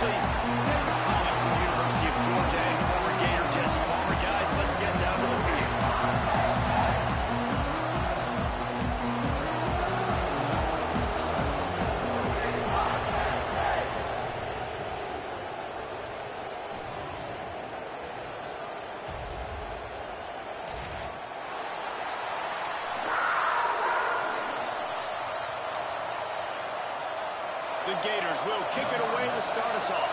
Actually, Pedro from the University of Georgia and former Gator Jesse Palmer. Guys, let's get down to the field. The Gators will kick it away to start us off.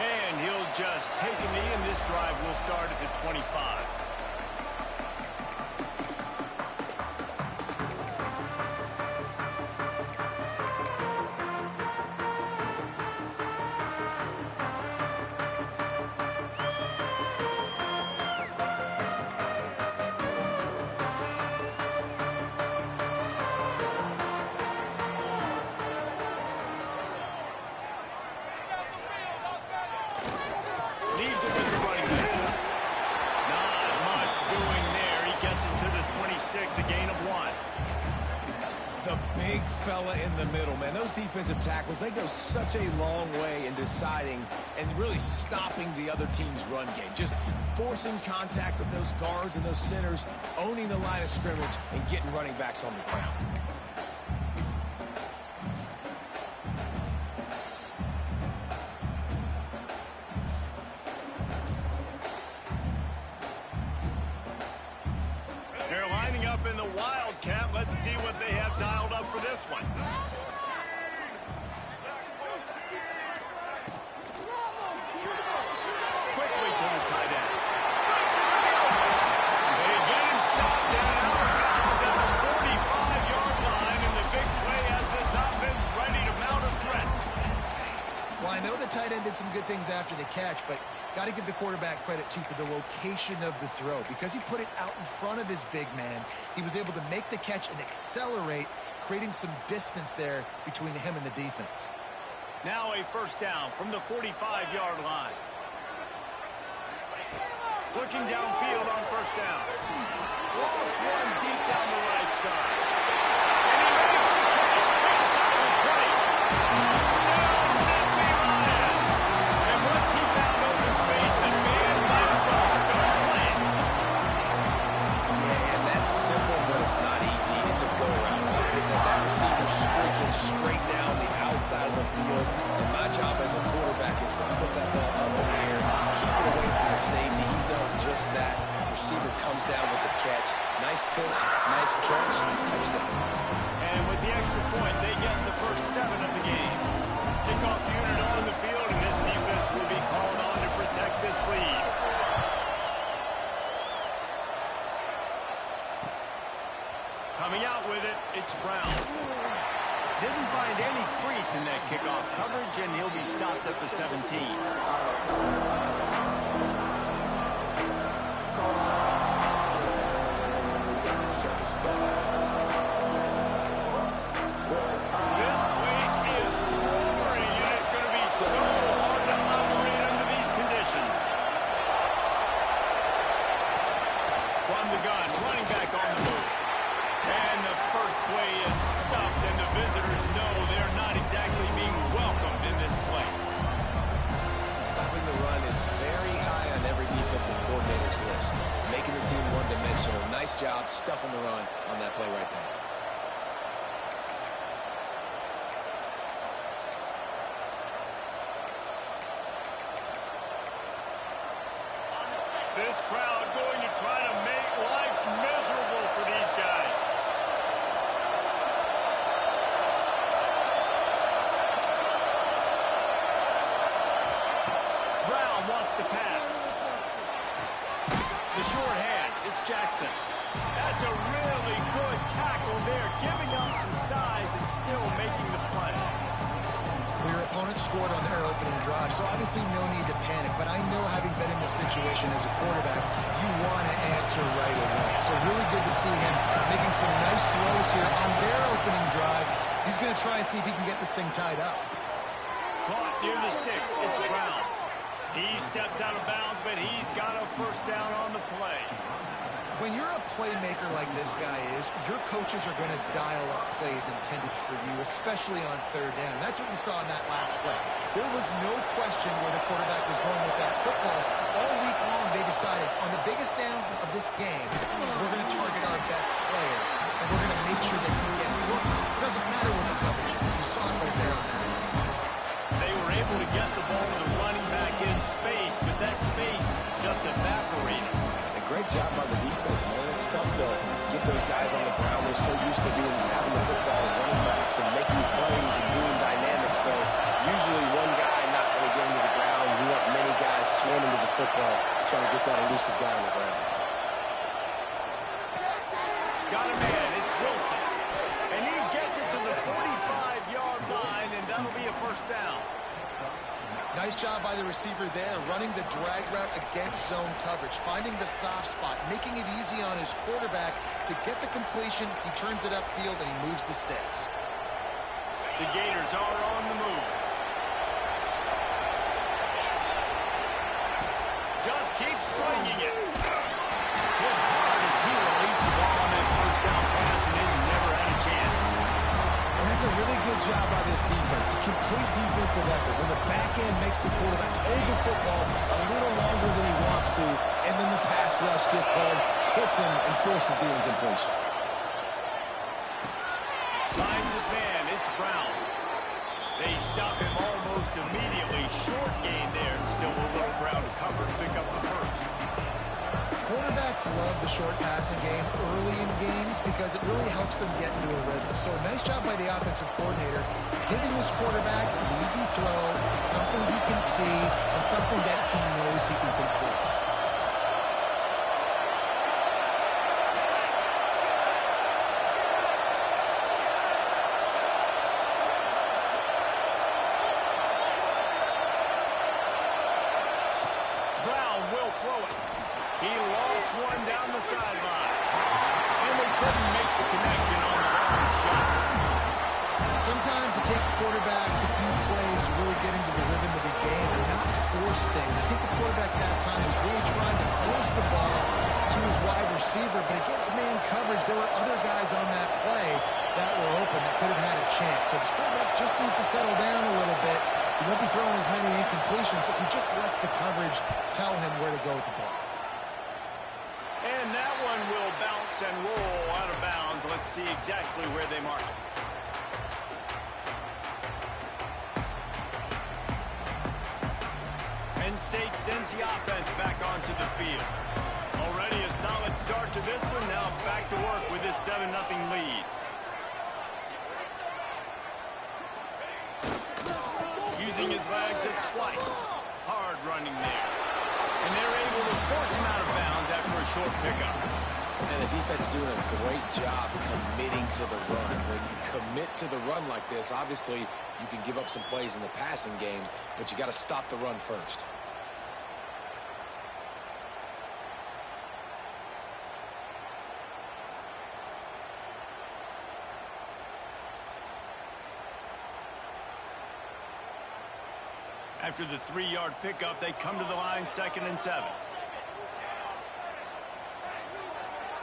And he'll just take a knee, and this drive will start at the 25. Leaves it with the running back. Not much doing there. He gets him to the 26, a gain of 1. The big fella in the middle, man. Those defensive tackles, they go such a long way in deciding and really stopping the other team's run game. Just forcing contact with those guards and those centers, owning the line of scrimmage, and getting running backs on the ground. They're lining up in the Wildcat. Let's see what they have dialed up for this one. Quickly to the tight end. Breaks it to the open. They get him stopped down out of bounds at the 45-yard line, and the big play has this offense ready to mount a threat. Well, I know the tight end did some good things after the catch, but got to give the quarterback credit, too, for the location of the throw. Because he put it out in front of his big man, he was able to make the catch and accelerate, creating some distance there between him and the defense. Now a first down from the 45-yard line. Looking downfield on first down. Lost one deep down the right side. And he makes the catch inside the 20. Touchdown, Nittany Lions. And once he found open space, the man might as well start playing. Yeah, and that's simple, but it's not easy. It's a go-route. That receiver streaking straight down the outside of the field. And my job as a quarterback is to put that ball up in the air, keep it away from the safety. He does just that. Receiver comes down with the catch. Nice pitch, nice catch, touchdown. And with the extra point, they get the first 7 of the game. Kickoff unit on the field, and this defense will be called on to protect this lead. Coming out with it, it's Brown. Didn't find any crease in that kickoff coverage, and he'll be stopped at the 17. This place is roaring, and it's going to be so hard to operate under these conditions. From the gun, running back on the move. And the first play is stuffed, and the visitors know they're not exactly being welcomed in this place. Stopping the run is very high on every defensive coordinator's list. Making the team one-dimensional. Nice job stuffing the run on that play right there. This crowd going to try to make life miserable for these guys. Brown wants to pass. The short hands, it's Jackson. That's a really good tackle there, giving up some size and still making the play. Well, your opponent scored on their opening drive, so obviously no need to panic. But I know, having been in this situation as a quarterback, you want to answer right away. So really good to see him making some nice throws here on their opening drive. He's going to try and see if he can get this thing tied up. Caught near the sticks, it's Brown. He steps out of bounds, but he's got a first down on the play. When you're a playmaker like this guy is, your coaches are going to dial up plays intended for you, especially on third down. That's what you saw in that last play. There was no question where the quarterback was going with that football. All week long, they decided on the biggest downs of this game, we're going to target our best player, and we're going to make sure that he gets looks. It doesn't matter what the coverage is. You saw it right there on that. They were able to get the ball to the running back in space, but that space just evaporated. Great job by the defense, man. It's tough to get those guys on the ground. They're so used to having the football as running backs and making plays and being dynamic. So usually one guy not going to get him to the ground. You want many guys swarming to the football, trying to get that elusive guy on the ground. Got a man. It's Wilson. And he gets it to the 45-yard line, and that'll be a first down. Nice job by the receiver there, running the drag route against zone coverage, finding the soft spot, making it easy on his quarterback to get the completion. He turns it upfield, and he moves the sticks. The Gators are on the move. Just keep swinging it. Hit hard as he released the ball on that first down pass, and it never had a chance. And that's a really good job by this defense. A complete defensive effort. When the back end makes the quarterback hold the football a little longer than he wants to, and then the pass rush gets home, hits him, and forces the incompletion. Finds his man. It's Brown. They stop him almost immediately. Short gain there, and still a little ground to cover to pick up the first. Quarterbacks love the short passing game early in games because it really helps them get into a rhythm. So nice job by the offensive coordinator, giving his quarterback an easy throw, something he can see, and something that he knows he can complete. Brown will throw it. He lost one down the sideline. And they couldn't make the connection on the long shot. Sometimes it takes quarterbacks a few plays to really get into the rhythm of the game and not force things. I think the quarterback that time was really trying to force the ball to his wide receiver, but against man coverage, there were other guys on that play that were open that could have had a chance. So this quarterback just needs to settle down a little bit. He won't be throwing as many incompletions if he just lets the coverage tell him where to go with the ball. And that one will bounce and roll out of bounds. Let's see exactly where they mark it. Penn State sends the offense back onto the field. Already a solid start to this one. Now back to work with this 7-0 lead. Using his legs, it's White. Hard running there. And they're able to force him out of bounds after a short pickup. And the defense doing a great job committing to the run. When you commit to the run like this, obviously you can give up some plays in the passing game, but you got to stop the run first. After the 3-yard pickup, they come to the line 2nd and 7.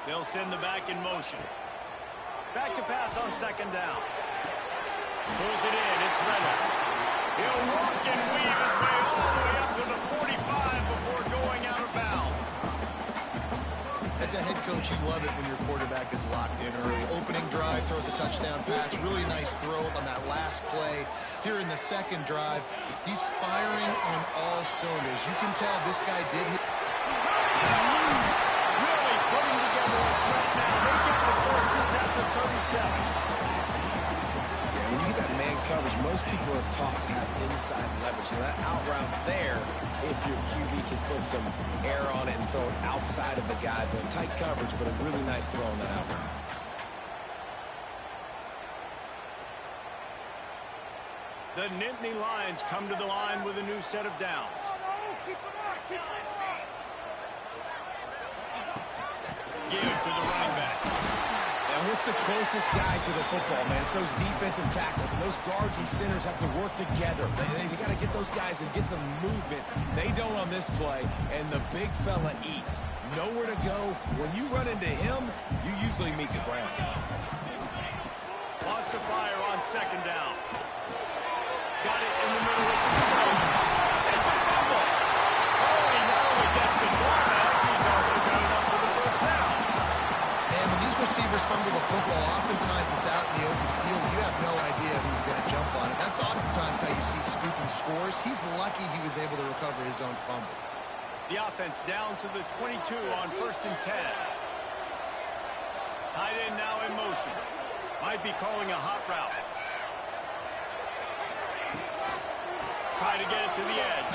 They'll send the back in motion. Back to pass on 2nd down. Pulls it in. It's Reynolds. He'll work and weave his way all the way up to the 45 before going out of bounds. As a head coach, you love it when your quarterback is locked in early. Opening drive, throws a touchdown pass. Really nice throw on that last play. Here in the second drive, he's firing on all cylinders. You can tell this guy did hit. Really putting together a threat now. They get the first. It's at the 37. Yeah, when you get that man coverage, most people are taught to have inside leverage. So that out route's there if your QB can put some air on it and throw it outside of the guy. But tight coverage, but a really nice throw on that out route. The Nittany Lions come to the line with a new set of downs. Give to the running back. And what's the closest guy to the football, man? It's those defensive tackles, and those guards and centers have to work together. They got to get those guys and get some movement. They don't on this play, and the big fella eats. nowhere to go. When you run into him, you usually meet the ground. Lost the fire on second down. Got it in the middle. It's straight. It's a fumble. Oh, he not only gets the ball back, he's also got enough for the first down. And when these receivers fumble the football, oftentimes it's out in the open field. You have no idea who's going to jump on it. That's oftentimes how you see Stupin scores. He's lucky he was able to recover his own fumble. The offense down to the 22 on 1st and 10. Tight end now in motion. Might be calling a hot route. Try to get it to the edge.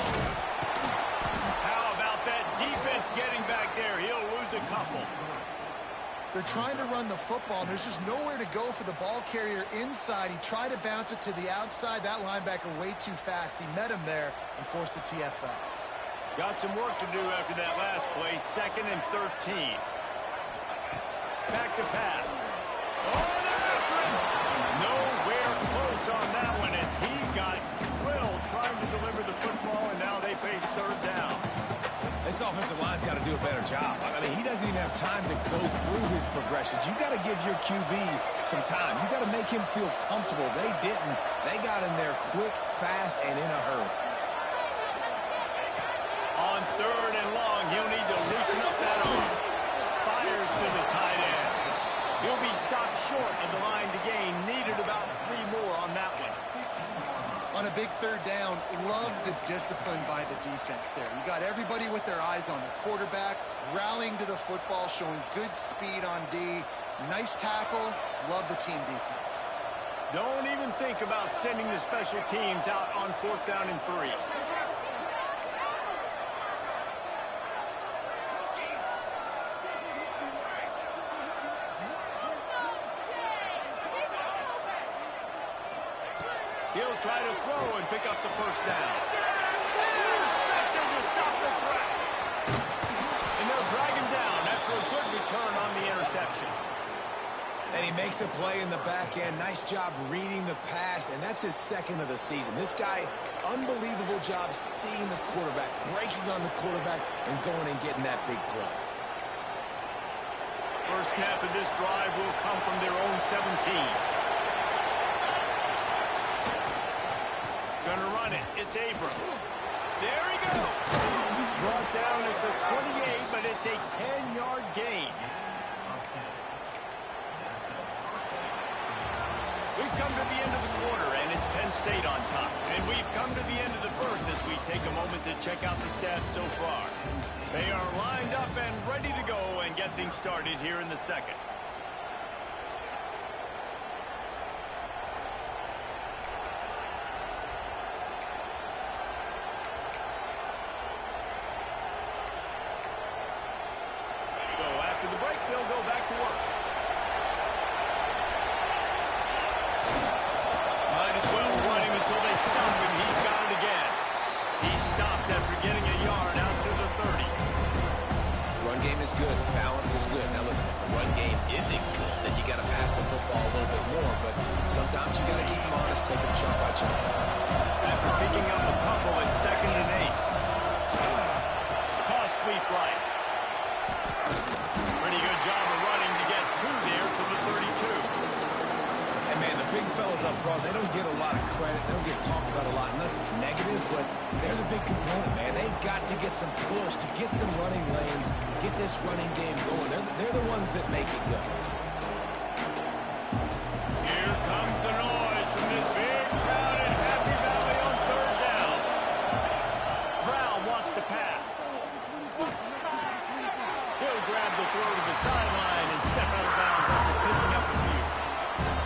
How about that defense getting back there? He'll lose a couple. They're trying to run the football, and there's just nowhere to go for the ball carrier inside. He tried to bounce it to the outside. That linebacker way too fast. He met him there and forced the TFL. Got some work to do after that last play. 2nd and 13. Back to pass. Oh, they're after him. Nowhere close on that one as he got drilled trying to deliver the football, and now they face 3rd down. This offensive line's got to do a better job. I mean, he doesn't even have time to go through his progressions. You got to give your QB some time. You got to make him feel comfortable. They didn't. They got in there quick, fast, and in a hurry. On 3rd and long, he'll need to loosen up that arm. Fires to the tight end. He'll be stopped short of the line to gain. Needed about 3 more on that one. On a big 3rd down, love the discipline by the defense there. You got everybody with their eyes on the quarterback, rallying to the football, showing good speed on D. Nice tackle. Love the team defense. Don't even think about sending the special teams out on 4th down and 3. He'll try to throw and pick up the first down. Intercepted to stop the threat. And they'll drag him down after a good return on the interception. And he makes a play in the back end. Nice job reading the pass, and that's his 2nd of the season. This guy, unbelievable job seeing the quarterback, breaking on the quarterback, and going and getting that big play. First snap of this drive will come from their own 17. Gonna run it. It's Abrams. There he goes. Brought down at the 28, but it's a 10-yard gain. We've come to the end of the quarter, and it's Penn State on top. And we've come to the end of the first as we take a moment to check out the stats so far. They are lined up and ready to go and get things started here in the 2nd. After the break, they'll go back to work. Might as well run him until they stop him. He's got it again. He stopped after getting a yard out to the 30. Run game is good. Balance is good. Now listen, if the run game isn't good, then you got to pass the football a little bit more. But sometimes you got to keep them honest, take them chunk by chunk. After picking up a couple at 2nd and 8. Toss sweep right. Pretty good job of running to get 2 there to the 32. And man, the big fellas up front, they don't get a lot of credit. They don't get talked about a lot unless it's negative, but they're the big component, man. They've got to get some push, to get some running lanes, get this running game going. They're the ones that make it go. Here comes the noise from this big crowd in Happy Valley on 3rd down. Brown wants to pass. He'll grab the throw to the sideline and step out of bounds after picking up a few.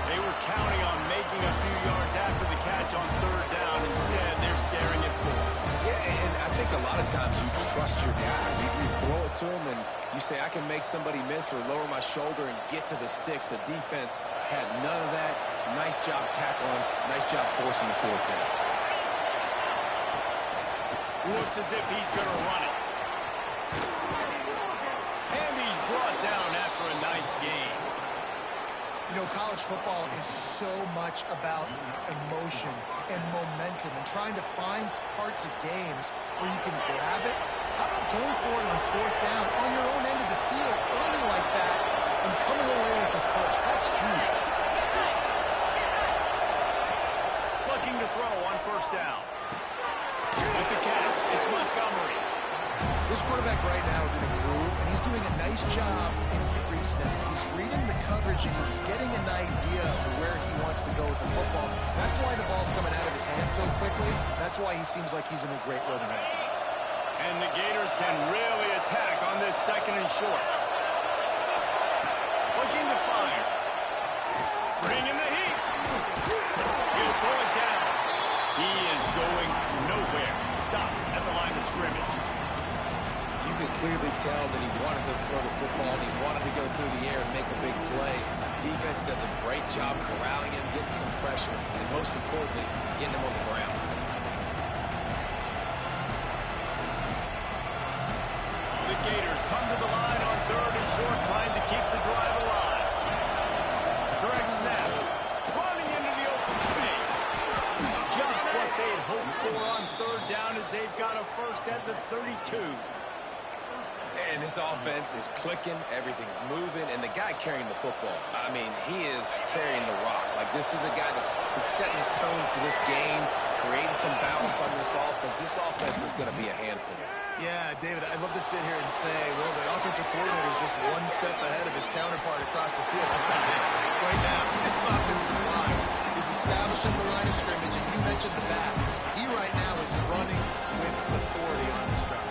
They were counting on making a few yards after the catch on 3rd down. Instead, they're staring at 4. Yeah, and I think a lot of times you trust your guy. You throw it to him, and you say, I can make somebody miss or lower my shoulder and get to the sticks. The defense had none of that. Nice job tackling. Nice job forcing the 4th down. Looks as if he's going to run it. And he's brought down after a nice game. You know, college football is so much about emotion and momentum and trying to find parts of games where you can grab it. How about going for it on 4th down on your own This quarterback right now is in a groove, and he's doing a nice job in pre-snap. He's reading the coverage, and he's getting an idea of where he wants to go with the football. That's why the ball's coming out of his hands so quickly. That's why he seems like he's in a great rhythm right now. And the Gators can really attack on this 2nd and short. Looking to fire. Bringing the heat. He'll pull it down. He is going nowhere. Stop at the line of scrimmage. You could clearly tell that he wanted to throw the football, and he wanted to go through the air and make a big play. Defense does a great job corralling him, getting some pressure, and most importantly, getting him on the ground. The Gators come to the line on 3rd and short, trying to keep the drive alive. Direct snap. Running into the open space. Just what they'd hoped for on 3rd down as they've got a first at the 32. And this offense is clicking, everything's moving, and the guy carrying the football, I mean, he is carrying the rock. Like, this is a guy that's setting his tone for this game, creating some balance on this offense. This offense is going to be a handful. Yeah, David, I'd love to sit here and say, well, the offensive coordinator is just one step ahead of his counterpart across the field. That's not it. Right now, this offensive line is establishing the line of scrimmage, and you mentioned the back. He right now is running with authority on this ground.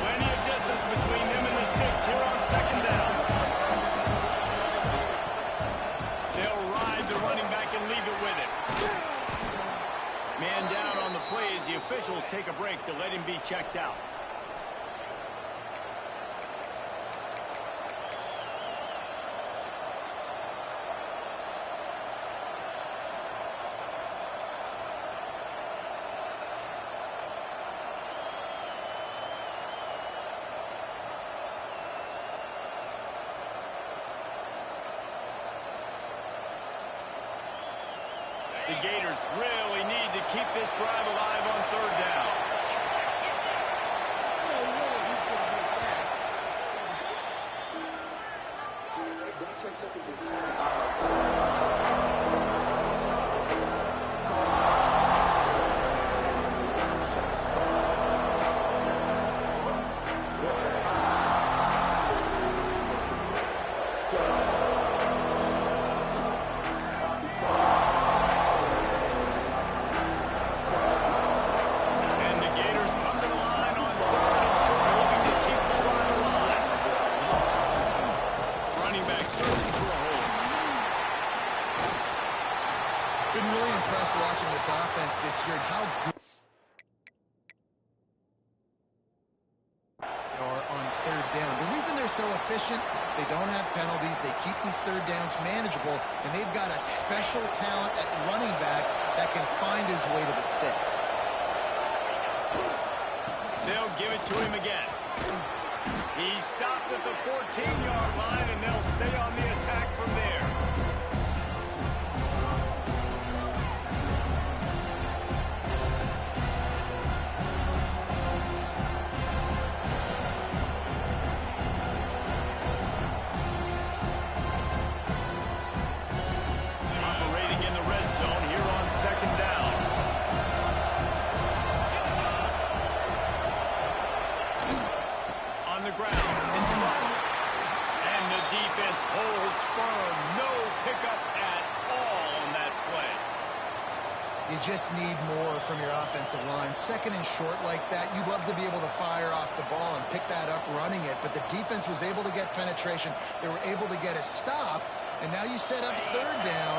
Plenty of distance between them and the sticks here on 2nd down. They'll ride the running back and leave it with it. Man down on the play as the officials take a break to let him be checked out. The Gators really need to keep this drive alive on 3rd down. This year and how good they are on 3rd down. The reason they're so efficient, they don't have penalties. They keep these 3rd downs manageable, and they've got a special talent at running back that can find his way to the sticks. They'll give it to him again. He stopped at the 14-yard line, and they'll stay on the attack from there. Holds firm, no pickup at all on that play. You just need more from your offensive line. 2nd and short like that, you'd love to be able to fire off the ball and pick that up running it, but the defense was able to get penetration. They were able to get a stop, and now you set up 3rd down,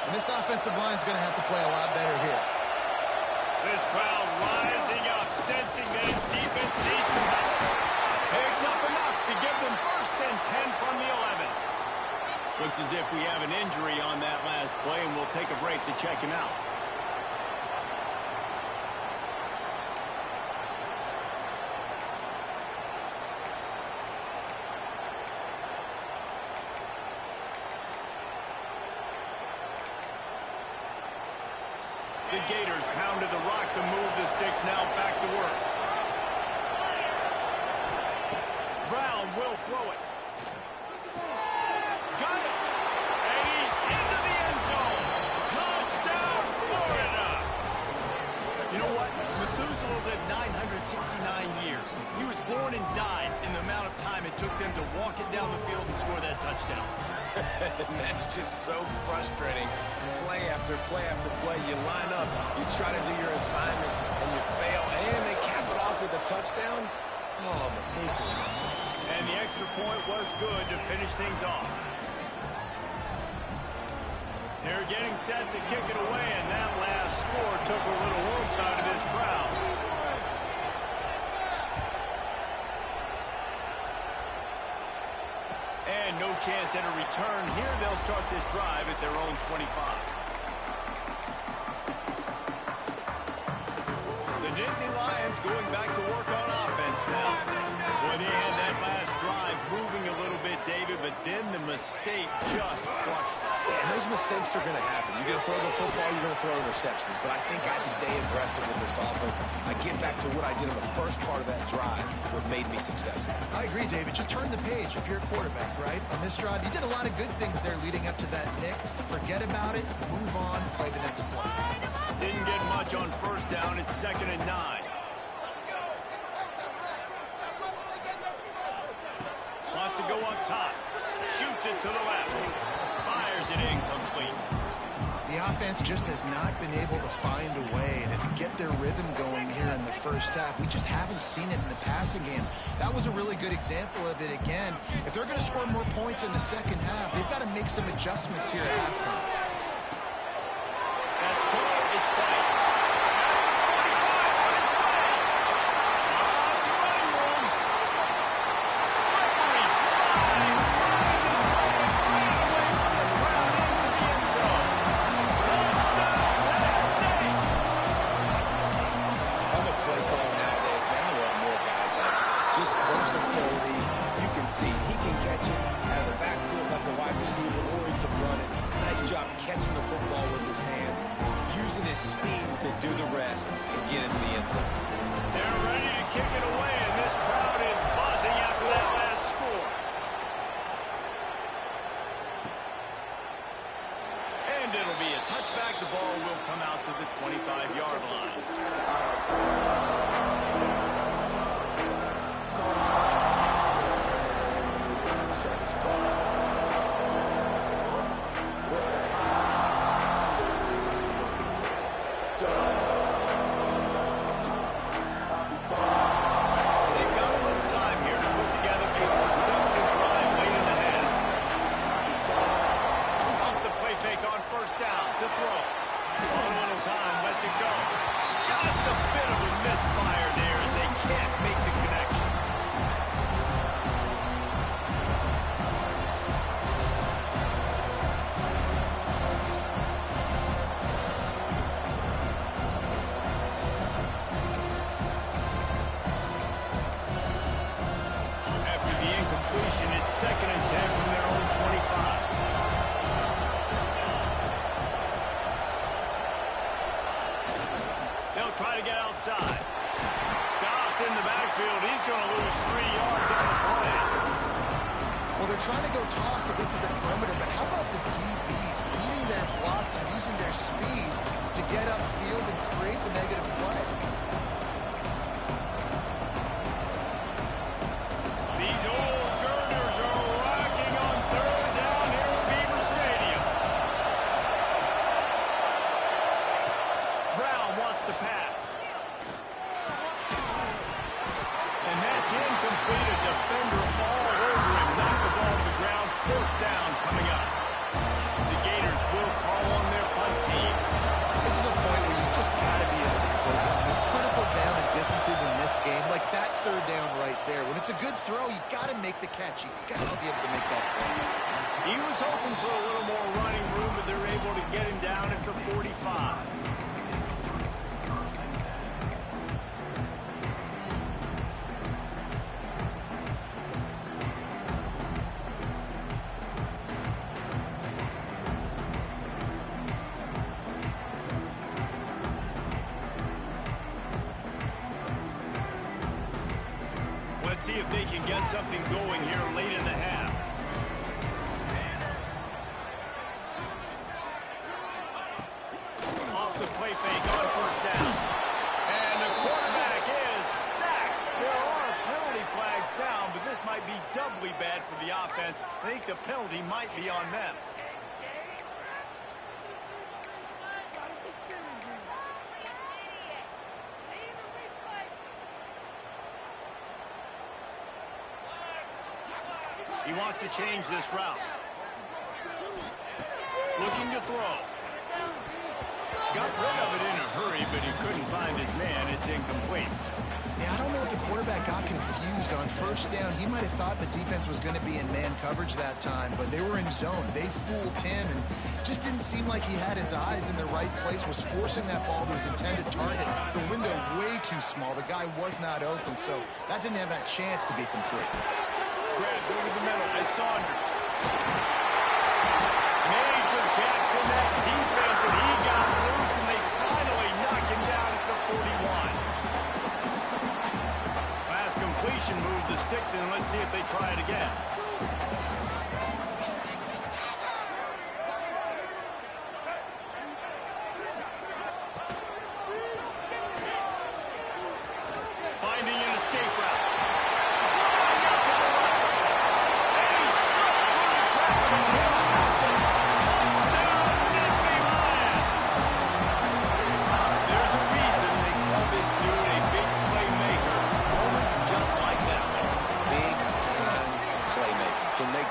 and this offensive line is going to have to play a lot better here. This crowd rising up, sensing that his defense needs some help. Picks up enough to give them 1st and 10 from the 11. Looks as if we have an injury on that last play, and we'll take a break to check him out. The Gators pounded the rock to move the sticks, now back to work. Brown will throw it. Got it. And he's into the end zone. Touchdown, Florida. You know what? With will live 969 years. He was born and died in the amount of time it took them to walk it down the field and score that touchdown. That's just so frustrating. Play after play after play, you line up, you try to do your assignment, and you fail, and they cap it off with a touchdown? Oh, Methuselah. And the extra point was good to finish things off. They're getting set to kick it away, and that last score took a little oomph out of this crowd. And no chance at a return here. They'll start this drive at their own 25. The Nittany Lions going back to work on offense now. Well, they had that last drive moving a little bit, David, but then the mistake just crushed them. Yeah, and those mistakes are going to happen. You're going to throw the football, you're going to throw interceptions. But I think I stay aggressive with this offense. I get back to what I did in the first part of that drive, what made me successful. I agree, David. Just turn the page if you're a quarterback, right? On this drive, you did a lot of good things there leading up to that pick. Forget about it, move on, play the next play. Didn't get much on first down. It's 2nd and 9. Wants to go up top. Shoots it to the left. Fires it incomplete. The offense just has not been able to find a way to get their rhythm going here in the first half. We just haven't seen it in the passing game. That was a really good example of it again. If they're going to score more points in the second half, they've got to make some adjustments here at halftime. That's cool. It's right. It's running room. Slippery slide. Running this ball right away from the crowd into the end zone. Touchdown, Penn State. If I'm a play caller nowadays, man, I want more guys like this. Just versatility. You can see he can catch it out of the backfield like a wide receiver, or he can run it. Nice job catching the football with his hands, using his speed to do the rest and get into the end zone. They're ready to kick it away, and this crowd is buzzing after that last score. And it'll be a touchback. The ball will come out to the 25-yard line. They've got a little time here to put together a productive drive late in the half. Off the play fake on first down to throw. A little time, lets it go. Just a bit of a misfire there as they can't make the connection. After the incompletion, it's 2nd and 10 from their own 25. They'll try to get outside. Stopped in the backfield. He's going to lose 3 yards on the play. Well, they're trying to go toss to get to the perimeter, but how about the DBs beating their blocks and using their speed to get upfield and create the negative play? These old girders are rocking on 3rd down here at Beaver Stadium. Brown wants to pass. And that's incomplete. A defender all over him. Knocked the ball to the ground. 4th down coming up. The Gators will call on their punt team. This is a point where you just got to be able to focus. I mean, critical down and distances in this game, like that 3rd down right there. When it's a good throw, you got to make the catch. You got to be able to make that play. He was hoping for a little more running room, but they're able to get him down at the 45. Let's see if they can get something going here late in the half. Off the play fake on first down. And the quarterback defense. I think the penalty might be on them. He wants to change this route. Looking to throw. Got rid of it in a hurry, but he couldn't find his man. It's incomplete. Yeah, I don't know if the quarterback got confused on first down. He might have thought the defense was going to be in man coverage that time, but they were in zone. They fooled him and just didn't seem like he had his eyes in the right place, was forcing that ball to his intended target. The window way too small. The guy was not open, so that didn't have that chance to be complete. Grabbed over the middle. It's Saunders. Major gaps in that defense, and he got loose, and they finally knock him down at the 41. Pass completion, move the sticks in. Let's see if they try it again. Finding an escape route.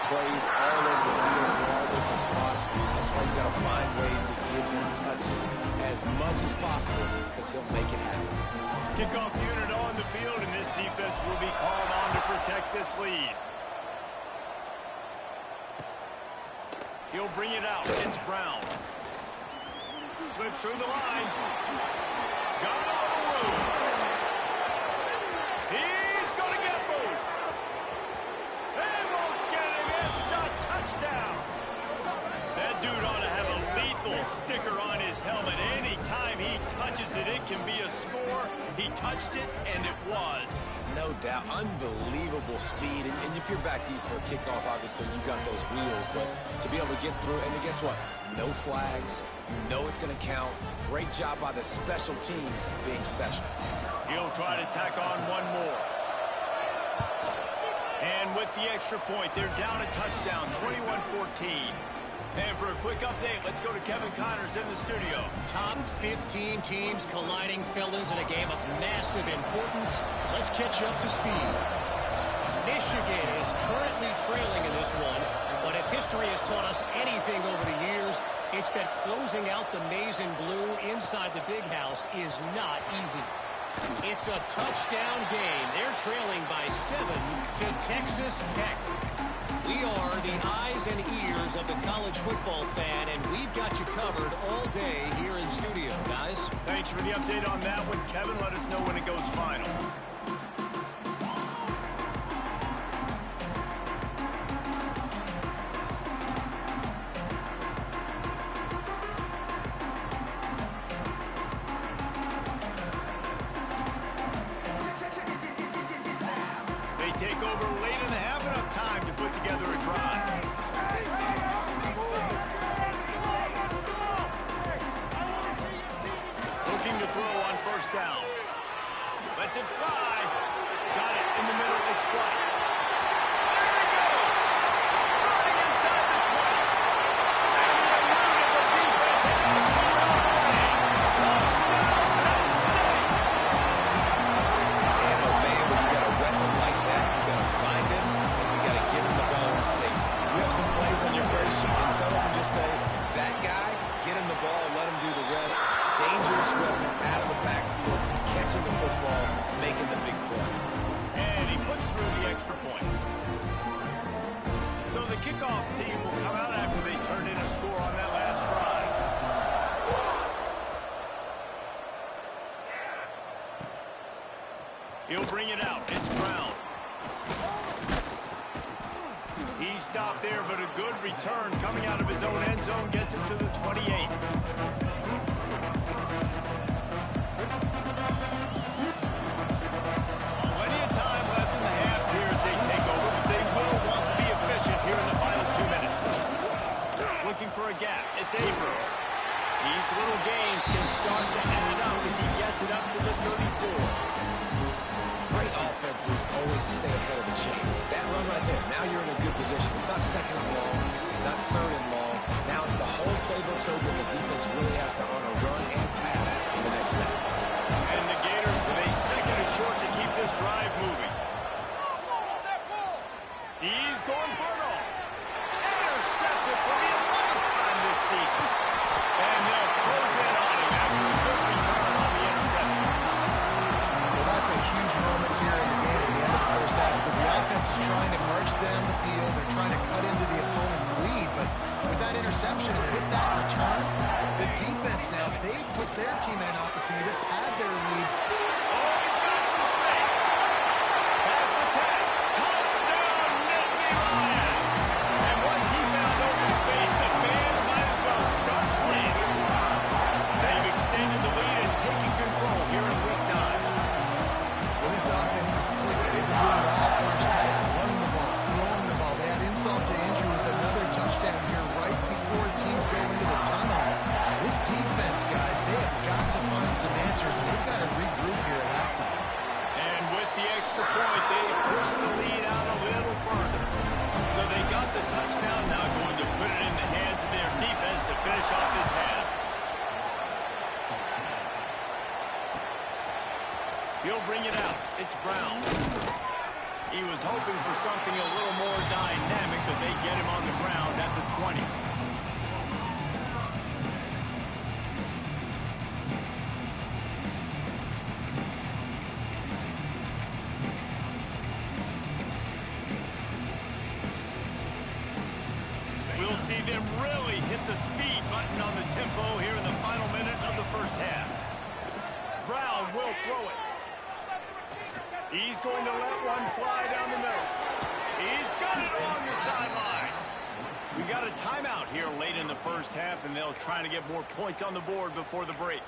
Plays all over the field from all different spots. That's why you got to find ways to give him touches as much as possible because he'll make it happen. Kickoff unit on the field, and this defense will be called on to protect this lead. He'll bring it out. It's Brown. Slips through the line. Got a little room. He's going to get loose. They won't get him. It's a touchdown. That dude ought to have a lethal sticker on his helmet. Anytime he touches it, it can be a score. He touched it, and it was. No doubt. Unbelievable speed. And if you're back deep for a kickoff, obviously, you've got those wheels. But to be able to get through, and guess what? No flags. You know it's going to count. Great job by the special teams being special. He'll try to tack on one more. And with the extra point, they're down a touchdown, 21-14. And for a quick update, let's go to Kevin Connors in the studio. Top 15 teams colliding, fellas, in a game of massive importance. Let's catch you up to speed. Michigan is currently trailing in this one, but if history has taught us anything over the years, it's that closing out the maize and blue inside the big house is not easy. It's a touchdown game. They're trailing by 7 to Texas Tech. We are the eyes and ears of the college football fan, and we've got you covered all day here in studio, guys. Thanks for the update on that one, Kevin. Let us know when it goes final. They take over late in the half, enough time to put together a drive. Looking to throw on first down. Lets it fly. Got it in the middle. It's Bright. There he goes. Running inside the 20. And he eluded the defense and he tore it away. Touchdown, Penn State. And oh man, when you got a weapon like that, you got to find him and you got to give him the ball in space. You have some plays on your grade sheet, and some of them just say, that guy, get him the ball, let him do the rest. Dangerous weapon out of the backfield, catching the football, making the big play. And he puts through the extra point. So the kickoff team will come out after they turned in a score on that last drive. He'll bring it out. It's Brown. He stopped there, but a good return coming out of his own end zone gets it to the 28. Plenty of time left in the half here as they take over, but they will want to be efficient here in the final 2 minutes. Looking for a gap. It's Abrams. These little games can start to add it up as he gets it up to the 34. Great offense defenses always stay ahead of the chains. That run right there, now you're in a good position. It's not second and long. It's not third and long. Now it's the whole playbook's open. The defense really has to honor run and pass in the next snap. And the Gators with a second and short to keep this drive moving. He's going for it all. Intercepted for the 11th time this season. And they'll close in on him after a good return on the interception. Well, that's a huge moment here in the game at the end of the first half because the offense is trying to march down the field. They're trying to cut into the opponent's lead. But with that interception and with that return, the defense now, they put their team in an opportunity to pad their lead. Oh, he's got some space. Pass attack. Touchdown, Nittany Lions. And once he found open space, the band might as well start playing. They've extended the lead and taken control here in week 9. Well, this offense is clicking. They've been doing it all first half, running the ball, throwing the ball. They had insult to injury with another touchdown here right before teams go into the tunnel. This defense, guys, they have got to find some answers, and they've got to regroup here at halftime. And with the extra point, they pushed the lead out a little further. So they got the touchdown, now going to put it in the hands of their defense to finish off this half. He'll bring it out. It's Brown. He was hoping for something a little more dynamic, but they get him on the ground at the 20. We'll see them really hit the speed button on the tempo here in the final minute of the first half. Brown will throw it. He's going to let one fly down the middle. He's got it along the sideline. We got a timeout here late in the first half, and they'll try to get more points on the board before the break.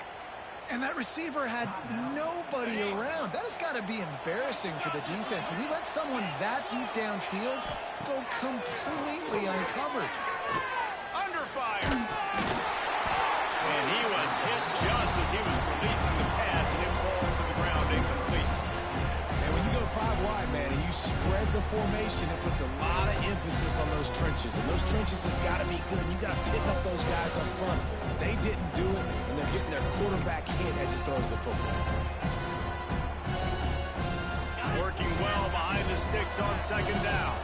And that receiver had nobody around. That has got to be embarrassing for the defense. When you let someone that deep downfield go completely uncovered. Under fire. And he was hit just as he was releasing the pass, and it falls to the ground incomplete. And when you go 5 wide, man, and you spread the formation, it puts a lot of emphasis on those trenches. And those trenches have got to be good. You got to pick up those guys up front. They didn't do it, and they're getting their quarterback hit as he throws the football. Working well behind the sticks on second down.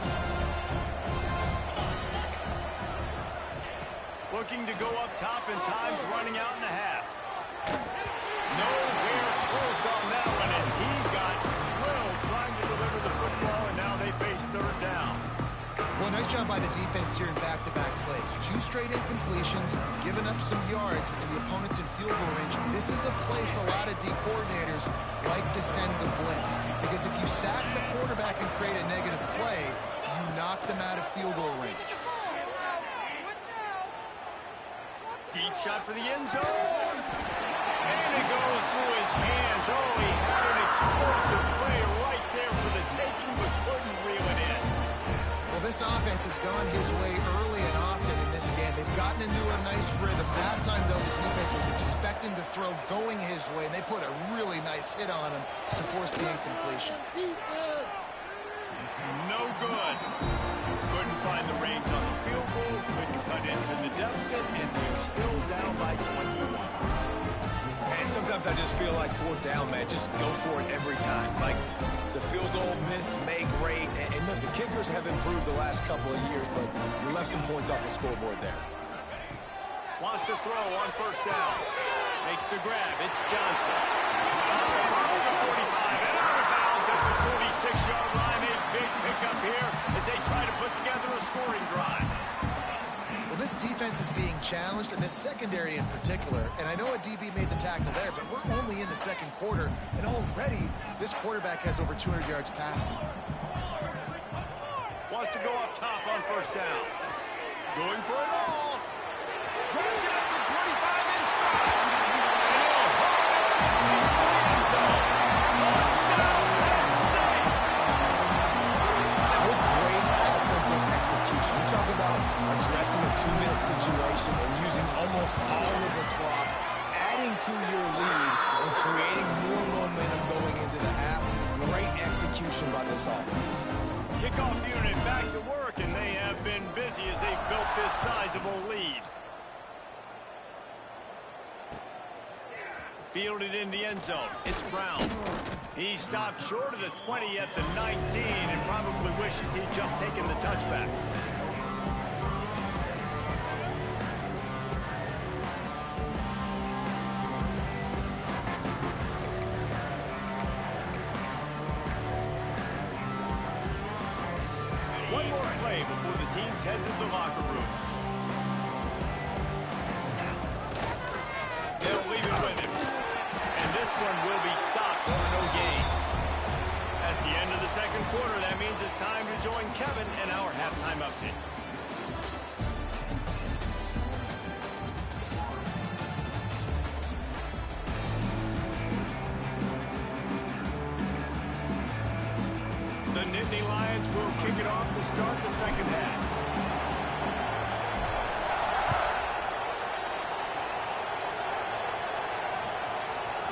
Looking to go up top, and time's running out in the half. Nowhere close on that one as he got drilled trying to deliver the football, and now they face third down. Well, nice job by the defense here in back-to-back plays. 2 straight incompletions, giving up some yards, and the opponent's in field goal range. This is a place a lot of D coordinators like to send the blitz, because if you sack the quarterback and create a negative play, you knock them out of field goal range. Deep shot for the end zone. And it goes through his hands. Oh, he had an explosive play right there for the taking, but couldn't reel it in. Well, this offense has gone his way early and often in this game. They've gotten into a nice rhythm. That time, though, the defense was expecting to throw going his way, and they put a really nice hit on him to force the incompletion. No good. Couldn't find the range on the field goal, couldn't cut into the deficit, and they're still down by 21. And sometimes I just feel like 4th down, man, just go for it every time. Like the field goal miss, make rate, and listen, kickers have improved the last couple of years, but we left some points off the scoreboard there. Wants to throw on first down. Makes the grab. It's Johnson. Across the 45 and out of bounds at the 46-yard line. A big pickup here as they try to put together a scoring drive. Well, this defense is being challenged, and this secondary in particular. And I know a DB made the tackle there, but we're only in the second quarter, and already this quarterback has over 200 yards passing. Wants to go up top on first down. Going for it all. Grabs it up for 25 in stride. And he'll haul it into the end zone. Touchdown, Penn State. What great offensive execution. You talk about addressing a 2-minute situation and using almost all of the clock, adding to your lead and creating more momentum going into the half. Great execution production by this offense. Kickoff unit back to work, and they have been busy as they've built this sizable lead. Fielded in the end zone. It's Brown. He stopped short of the 20 at the 19 and probably wishes he'd just taken the touchback. One more play before the teams head to the locker rooms. They'll leave it with him. And this one will be stopped for no gain. That's the end of the second quarter. That means it's time to join Kevin in our halftime update. The Nittany Lions will kick it off to start the second half.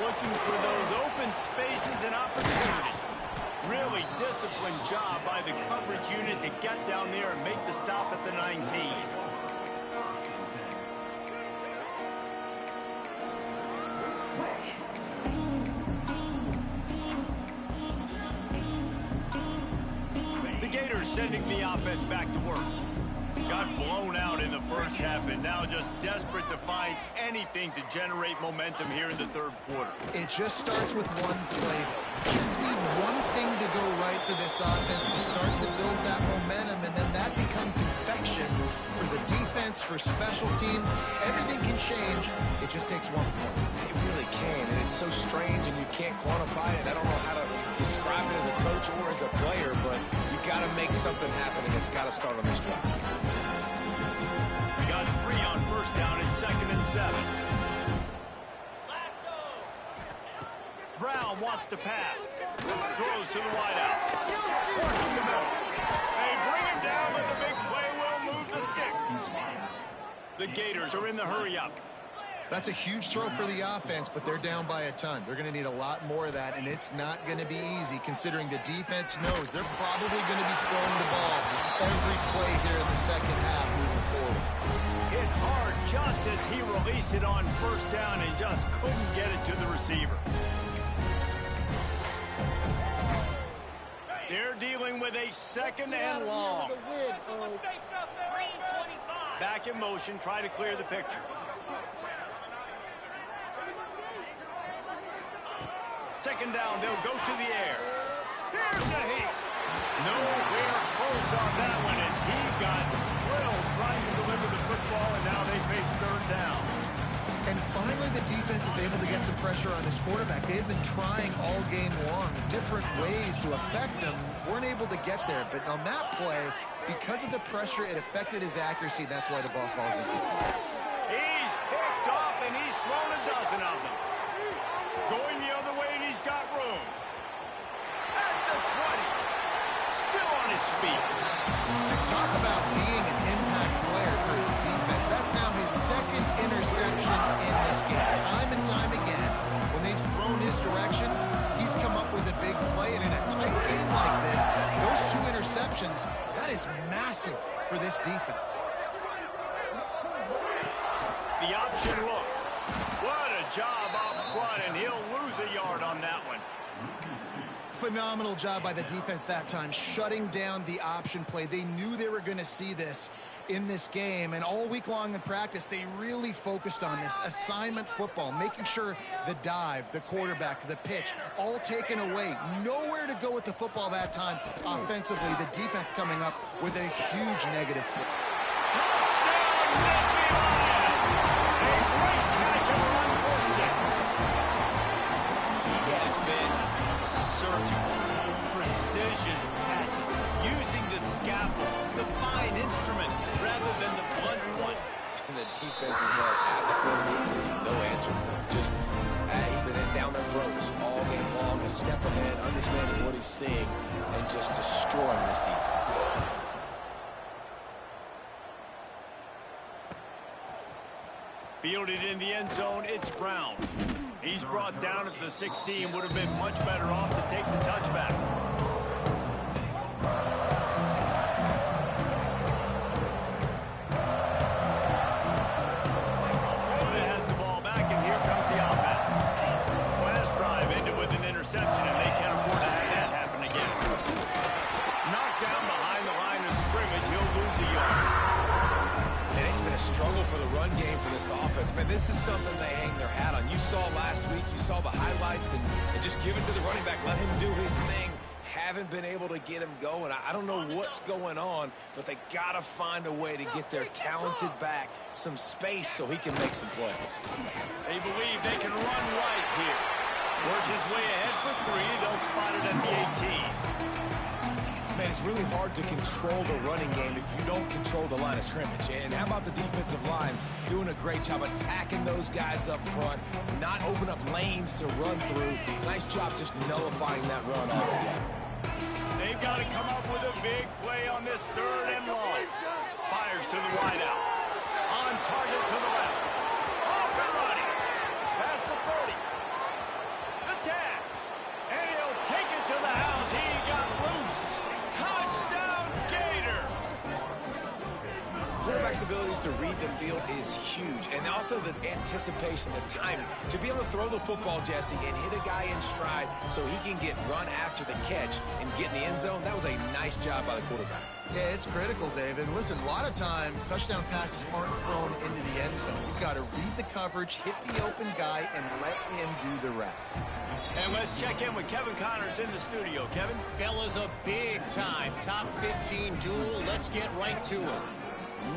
Looking for those open spaces and opportunity. Really disciplined job by the coverage unit to get down there and make the stop at the 19. The Gators sending the offense back to work. Got blown out in the first half and now just desperate to find anything to generate momentum here in the third quarter. It just starts with one play, though. Just need one thing to go right for this offense to start to build that momentum, and then that becomes infectious for the defense, for special teams. Everything can change. It just takes one play. It really can, and it's so strange, and you can't quantify it. I don't know how to describe it as a coach or as a player, but you got to make something happen, and it's got to start on this drive. We got 3 on first down and 2nd and 7. Brown wants to pass. Throws to the wideout. Working the middle. They bring him down, but the big play will move the sticks. The Gators are in the hurry-up. That's a huge throw for the offense, but they're down by a ton. They're going to need a lot more of that, and it's not going to be easy considering the defense knows they're probably going to be throwing the ball every play here in the second half moving forward. Hit hard just as he released it on first down and just couldn't get it to the receiver. They're dealing with a 2nd and long. Back in motion, try to clear the picture. Second down, they'll go to the air. Here's a heat. Nowhere close on that one as he got drilled trying to deliver the football, and now they face 3rd down. And finally, the defense is able to get some pressure on this quarterback. They've been trying all game long, different ways to affect him. Weren't able to get there, but on that play, because of the pressure, it affected his accuracy. That's why the ball falls in. He's picked off, and he's thrown a dozen of them. Going the other way, and he's got room. At the 20. Still on his feet. And talk about being an impact player for his defense. That's now his 2nd interception in this game. Time and time again, when they've thrown his direction, he's come up with a big play. And in a tight game like this, those 2 interceptions, that is massive for this defense. The option look. What a job up front, and he'll lose a yard on that one. Phenomenal job by the defense that time, shutting down the option play. They knew they were going to see this in this game, and all week long in practice, they really focused on this assignment football, making sure the dive, the quarterback, the pitch, all taken away. Nowhere to go with the football that time offensively. The defense coming up with a huge negative play. Touchdown, Nittany Lions! A great catch and run for 6. He has been surgical, precision passes, using the scalpel, the fine instrument, rather than the blunt one. And the defense has had absolutely no answer for him. Just, he's been down their throats all game long, a step ahead, understanding what he's seeing, and just destroying this defense. Fielded in the end zone, it's Brown. He's brought down at the 16, would have been much better off to take the touchback. a yard. And it's been a struggle for the run game for this offense. Man, this is something they hang their hat on. You saw last week, you saw the highlights, and just give it to the running back. Let him do his thing. Haven't been able to get him going. I don't know what's going on, but they got to find a way to get their talented back some space so he can make some plays. They believe they can run right here. Works his way ahead for 3. They'll spot it at the 18. Man, it's really hard to control the running game if you don't control the line of scrimmage. And how about the defensive line doing a great job attacking those guys up front, not open up lanes to run through. Nice job just nullifying that run altogether. They've got to come up with a big play on this 3rd and long. Fires to the wideout. On target to the left. Off and running. Past the 30. The tag. And he'll take it to the house. He got loose. Touchdown, Gator. Quarterback's abilities to read the field is huge. And also the anticipation, the timing. To be able to throw the football, Jesse, and hit a guy in stride so he can get run after the catch and get in the end zone, that was a nice job by the quarterback. Yeah, it's critical, David. And listen, a lot of times touchdown passes aren't thrown into the end zone. You've got to read the coverage, hit the open guy, and let him do the rest. And let's check in with Kevin Connors in the studio. Kevin? Fellas, a big-time top 15 duel. Let's get right to it.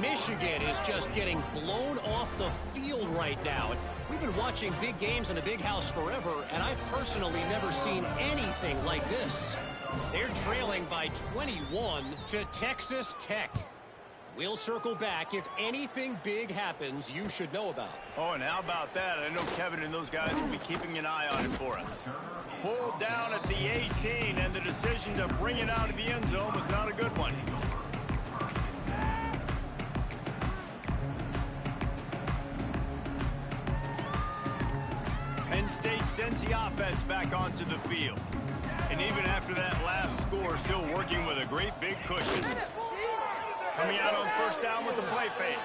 Michigan is just getting blown off the field right now. We've been watching big games in the Big House forever, and I've personally never seen anything like this. They're trailing by 21 to Texas Tech. We'll circle back. If anything big happens, you should know about. Oh, and how about that? I know Kevin and those guys will be keeping an eye on it for us. Pulled down at the 18, and the decision to bring it out of the end zone was not a good one. Penn State sends the offense back onto the field. And even after that last score, still working with a great big cushion. Coming out on 1st down with the play fake.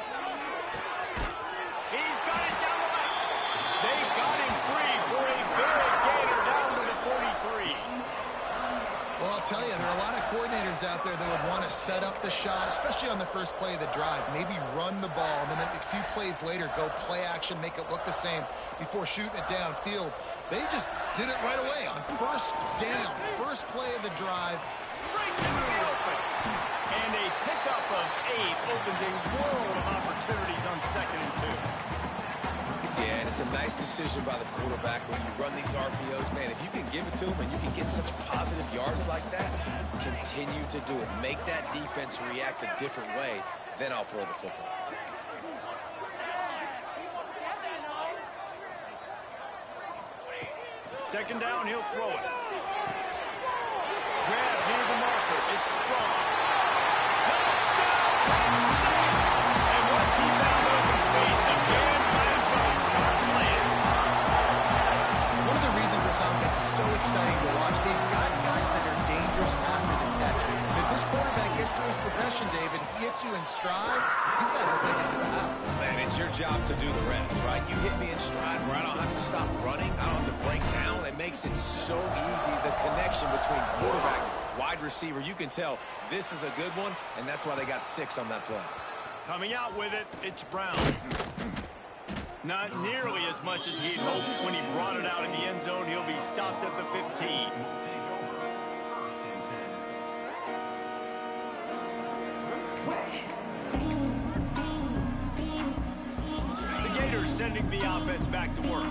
He's got it down the left. They've got him free for a big gainer down to the 43. Well, I'll tell you, there are a lot of coordinators out there that would want to set up the shot, especially on the first play of the drive. Maybe run the ball, and then a few plays later, go play action, make it look the same before shooting it downfield. They just did it right away on 1st down. First play of the drive. Breaks into the open. And a pickup of 8 opens a world of opportunities on 2nd and 2. Yeah, and it's a nice decision by the quarterback when you run these RPOs. Man, if you can give it to him and you can get such positive yards like that, continue to do it. Make that defense react a different way, then I'll throw the football. Second down, he'll throw it. Grab near the marker. It's strong. Touchdown, Penn State! And once he found open space, the man might as well start playing. One of the reasons this offense is so exciting to watch, they've got guys that are dangerous after the catch. And if this quarterback gets through his progression, David, he hits you in stride, these guys will take it to the house. Man, it's your job to do the rest, right? You hit me in stride where I don't have to stop running. I don't have to break down. It makes it so easy, the connection between quarterback, wide receiver. You can tell this is a good one, and that's why they got 6 on that play. Coming out with it, it's Brown. Not nearly as much as he'd hoped when he brought it out in the end zone. He'll be stopped at the 15. The Gators sending the offense back to work.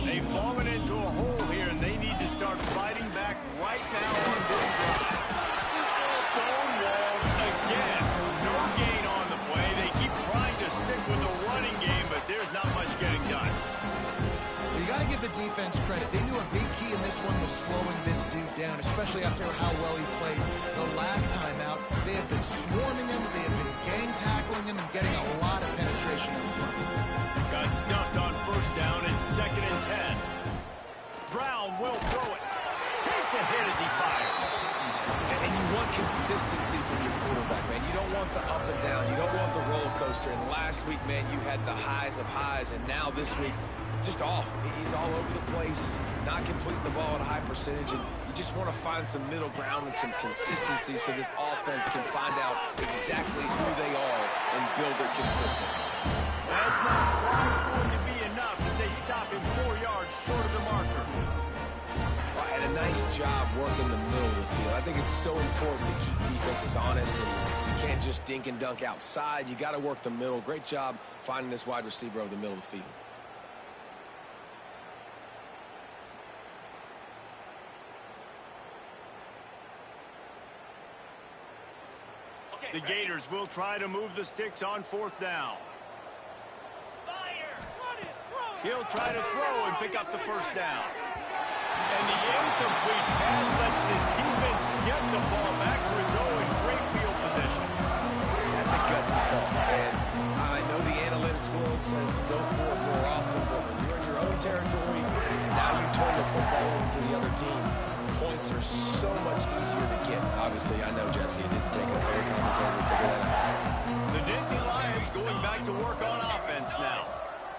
They've fallen into a hole here, and they need to start fighting back right now on this drive. Stonewalled again. No gain on the play. They keep trying to stick with the running game, but there's not much getting done. You got to give the defense credit. They knew a big key in this one was slowing this dude down, especially after how well he played the last time out. They have been swarming him. They have been gang tackling him and getting a lot of penetration in front. Got stuffed on 1st down. It's 2nd and 10. Brown will throw it. Takes a hit as he fires. And you want consistency from your quarterback, man. You don't want the up and down. You don't want the roller coaster. And last week, man, you had the highs of highs. And now this week, just off. He's all over the place. He's not completing the ball at a high percentage. And you just want to find some middle ground and some consistency so this offense can find out exactly who they are and build it consistently. That's not quite going to be enough as they stop him 4 yards short of the marker. Well, and a nice job working the middle of the field. I think it's so important to keep defenses honest, and you can't just dink and dunk outside. You got to work the middle. Great job finding this wide receiver over the middle of the field. The Gators will try to move the sticks on 4th down. He'll try to throw and pick up the 1st down. And the incomplete pass lets this defense get the ball back for its own great field position. That's a gutsy call. And I know the analytics world says to go for it more often, but when you're in your own territory and now you turn the football over to the other team, points are so much easier to get. Obviously, I know, Jesse, it didn't take a color commentator to figure that out. The Nittany Lions going back to work on offense now.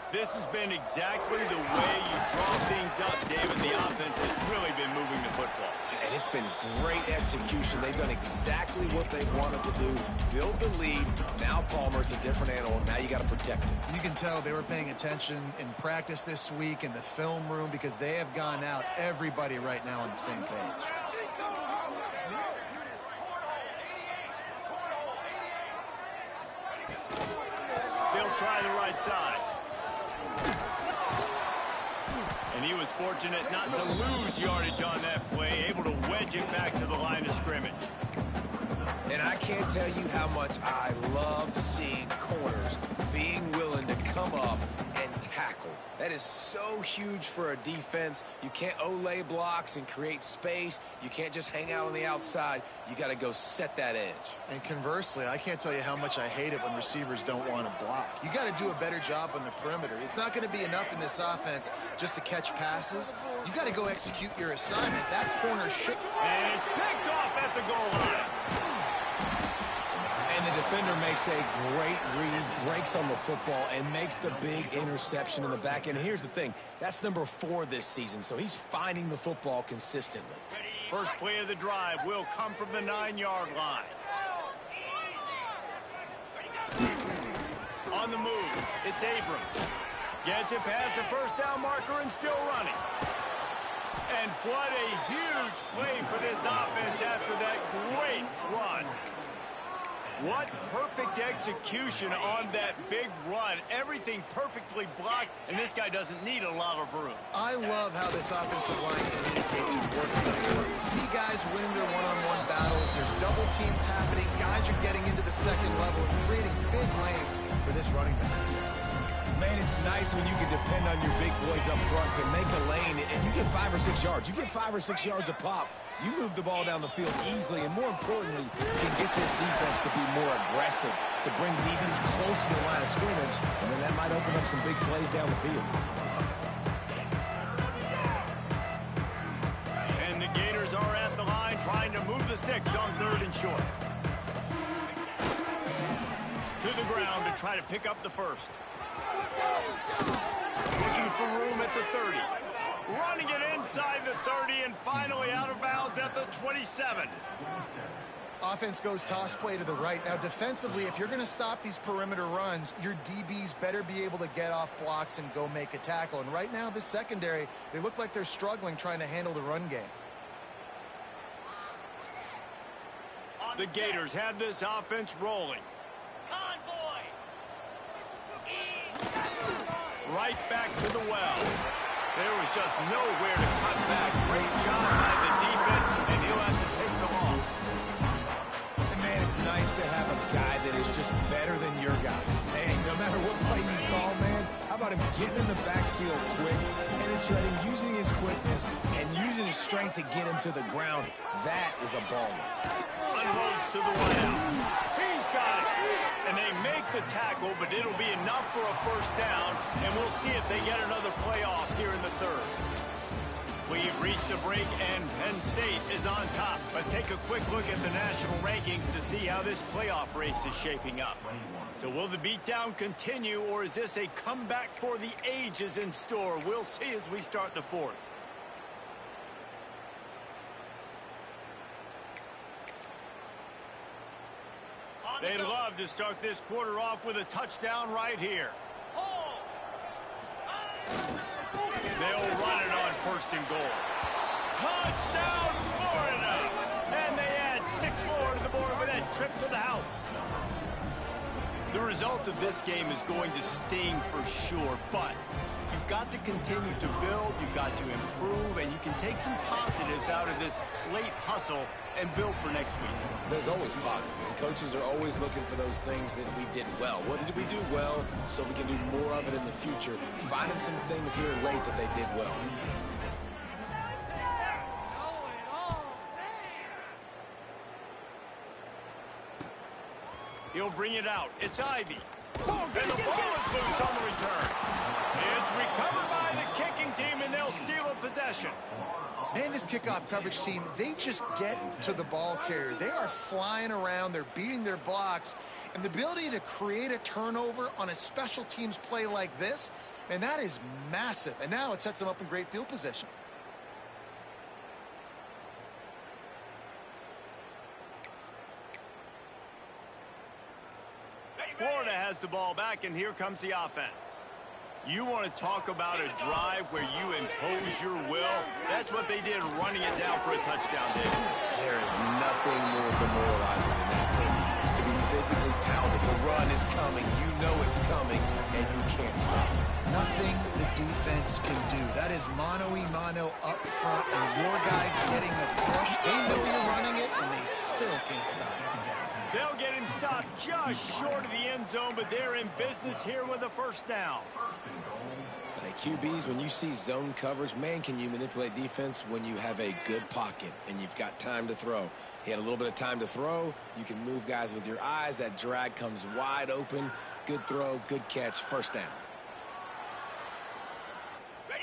This has been exactly the way you draw things up, David. The offense has really been moving the football. And it's been great execution. They've done exactly what they wanted to do. Build the lead. Now Palmer's a different animal. Now you got to protect it. You can tell they were paying attention in practice this week in the film room because they have gone out, everybody right now on the same page. They'll try the right side. And he was fortunate not to lose yardage on that play, able to wedge it back to the line of scrimmage. And I can't tell you how much I love seeing corners being willing to come up and tackle. That is so huge for a defense. You can't olay blocks and create space. You can't just hang out on the outside. You got to go set that edge. And conversely, I can't tell you how much I hate it when receivers don't want to block. You got to do a better job on the perimeter. It's not going to be enough in this offense just to catch passes. You got to go execute your assignment. That corner should. And it's picked off at the goal line. And the defender makes a great read, breaks on the football, and makes the big interception in the back end. And here's the thing, that's number 4 this season, so he's finding the football consistently. First play of the drive will come from the 9-yard line. On the move, it's Abrams. Gets it past the 1st down marker and still running. And what a huge play for this offense after that great run. What perfect execution on that big run. Everything perfectly blocked, and this guy doesn't need a lot of room. I love how this offensive line communicates and works up front. You see guys winning their one-on-one battles. There's double teams happening. Guys are getting into the second level and creating big lanes for this running back. Man, it's nice when you can depend on your big boys up front to make a lane, and you get 5 or 6 yards. You get 5 or 6 yards a pop. You move the ball down the field easily, and more importantly, you can get this defense to be more aggressive, to bring DBs close to the line of scrimmage, and then that might open up some big plays down the field. And the Gators are at the line trying to move the sticks on 3rd and short. To the ground to try to pick up the 1st. Looking for room at the 30. Running it inside the 30 and finally out of bounds at the 27. Offense goes toss play to the right. Now, defensively, if you're going to stop these perimeter runs, your DBs better be able to get off blocks and go make a tackle. And right now, this secondary, they look like they're struggling trying to handle the run game. The Gators have this offense rolling. Right back to the well. There was just nowhere to cut back. Great job by the defense, and he'll have to take the loss. And man, it's nice to have a guy that is just better than your guys. Hey, no matter what play you call, man, how about him getting in the backfield quick, penetrating, using his quickness, and using his strength to get him to the ground. That is a baller. Unloads to the wideout. He's got it. And they make the tackle, but it'll be enough for a 1st down, and we'll see if they get another play off here in the 3rd. We've reached a break, and Penn State is on top. A Let's take a quick look at the national rankings to see how this playoff race is shaping up. So will the beatdown continue, or is this a comeback for the ages in store? We'll see as we start the fourth. They'd love to start this quarter off with a touchdown right here. They'll run it on 1st and goal. Touchdown, Florida! And they add 6 more to the board with that trip to the house. The result of this game is going to sting for sure, but you've got to continue to build, you've got to improve, and you can take some positives out of this late hustle and build for next week. There's always positives, and coaches are always looking for those things that we did well. What did we do well so we can do more of it in the future? Finding some things here late that they did well. He'll bring it out. It's Ivy. And the ball is loose on the return. It's recovered by the kicking team, and they'll steal a possession. Man, this kickoff coverage team, they just get to the ball carrier. They are flying around. They're beating their blocks. And the ability to create a turnover on a special teams play like this, man, that is massive. And now it sets them up in great field position. Florida has the ball back, and here comes the offense. You want to talk about a drive where you impose your will? That's what they did, running it down for a touchdown, David. There is nothing more demoralizing than that for a defense. To be physically pounded, the run is coming, you know it's coming, and you can't stop it. Nothing the defense can do. That is mano-a-mano up front, and your guys getting the push. They know you're running it, and they still can't stop it. They'll get him stopped just short of the end zone, but they're in business here with a 1st down. Like QBs, when you see zone coverage, man, can you manipulate defense when you have a good pocket and you've got time to throw. He had a little bit of time to throw. You can move guys with your eyes. That drag comes wide open. Good throw, good catch, 1st down.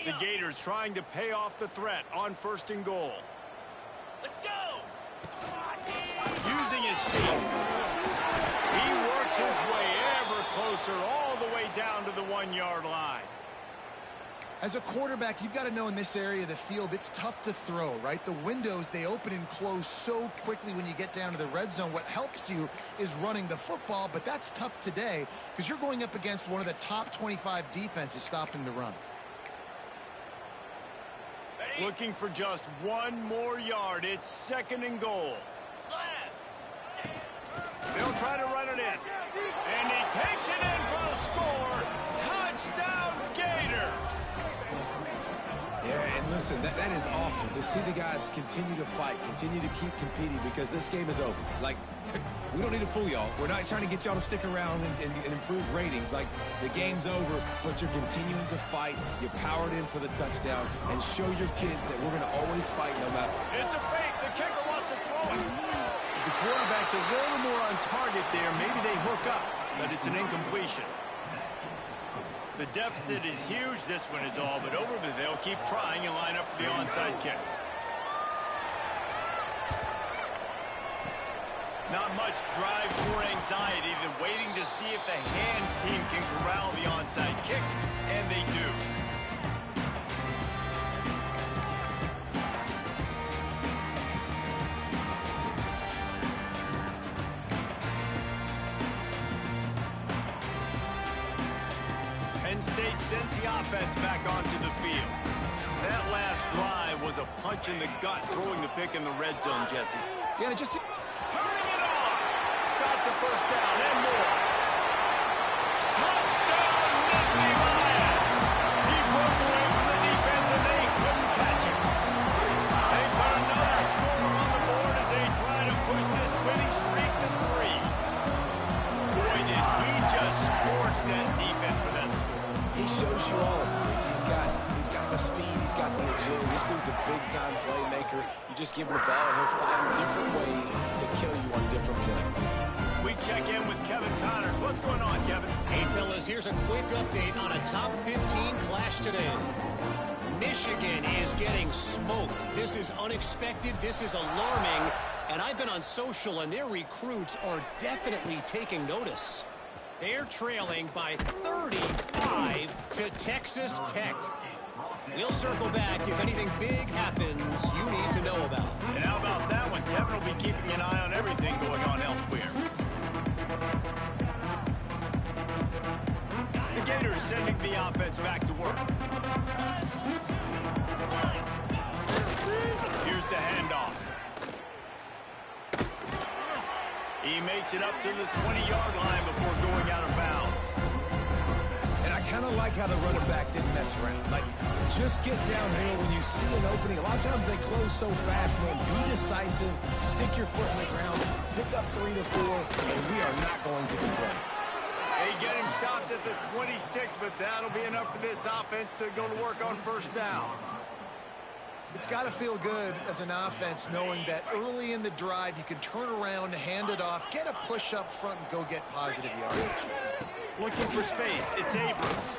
The Gators trying to pay off the threat on 1st and goal. Let's go! Using his feet. He works his way ever closer all the way down to the 1-yard line. As a quarterback, you've got to know in this area of the field, it's tough to throw, right? The windows, they open and close so quickly when you get down to the red zone. What helps you is running the football, but that's tough today because you're going up against one of the top 25 defenses stopping the run. Looking for just 1 more yard. It's 2nd and goal. They'll try to run it in. And he takes it in for the score. Touchdown, Gators! Yeah, and listen, that is awesome to see the guys continue to fight, continue to keep competing because this game is over. Like, we don't need to fool y'all. We're not trying to get y'all to stick around and improve ratings. Like, the game's over, but you're continuing to fight. You powered in for the touchdown and show your kids that we're going to always fight no matter what. It's a fake. The kicker wants to throw it. The quarterback's a little more on target there. Maybe they hook up, but it's an incompletion. The deficit is huge. This one is all but over, but they'll keep trying and line up for the onside kick. Not much drives more anxiety than waiting to see if the hands team can corral the onside kick, and they do. Penn State sends the offense back onto the field. That last drive was a punch in the gut, throwing the pick in the red zone, Jesse. Yeah, and just Turning it on. Got the 1st down and more. Touchdown, Nittany Lions. He broke away from the defense and they couldn't catch him. They put another score on the board as they try to push this winning streak to 3. Boy, did he just scorch that defense for that score. He shows you all of it. He's got the speed, he's got the agility. This dude's a big-time playmaker. You just give him the ball, and he'll find different ways to kill you on different plays. We check in with Kevin Connors. What's going on, Kevin? Hey, fellas, here's a quick update on a top 15 clash today. Michigan is getting smoked. This is unexpected. This is alarming. And I've been on social, and their recruits are definitely taking notice. They're trailing by 35 to Texas Tech. We'll circle back if anything big happens you need to know about. And how about that one? Kevin will be keeping an eye on everything going on elsewhere. The Gators sending the offense back to work. Here's the handoff. He makes it up to the 20-yard line before going out of bounds. And I kind of like how the running back didn't mess around. Like, just get downhill when you see an opening. A lot of times they close so fast, man. Be decisive, stick your foot in the ground, pick up 3 to 4, and we are not going to complain. They get him stopped at the 26, but that'll be enough for this offense to go to work on first down. It's got to feel good as an offense knowing that early in the drive you can turn around, hand it off, get a push up front, and go get positive yardage. Looking for space. It's Abrams.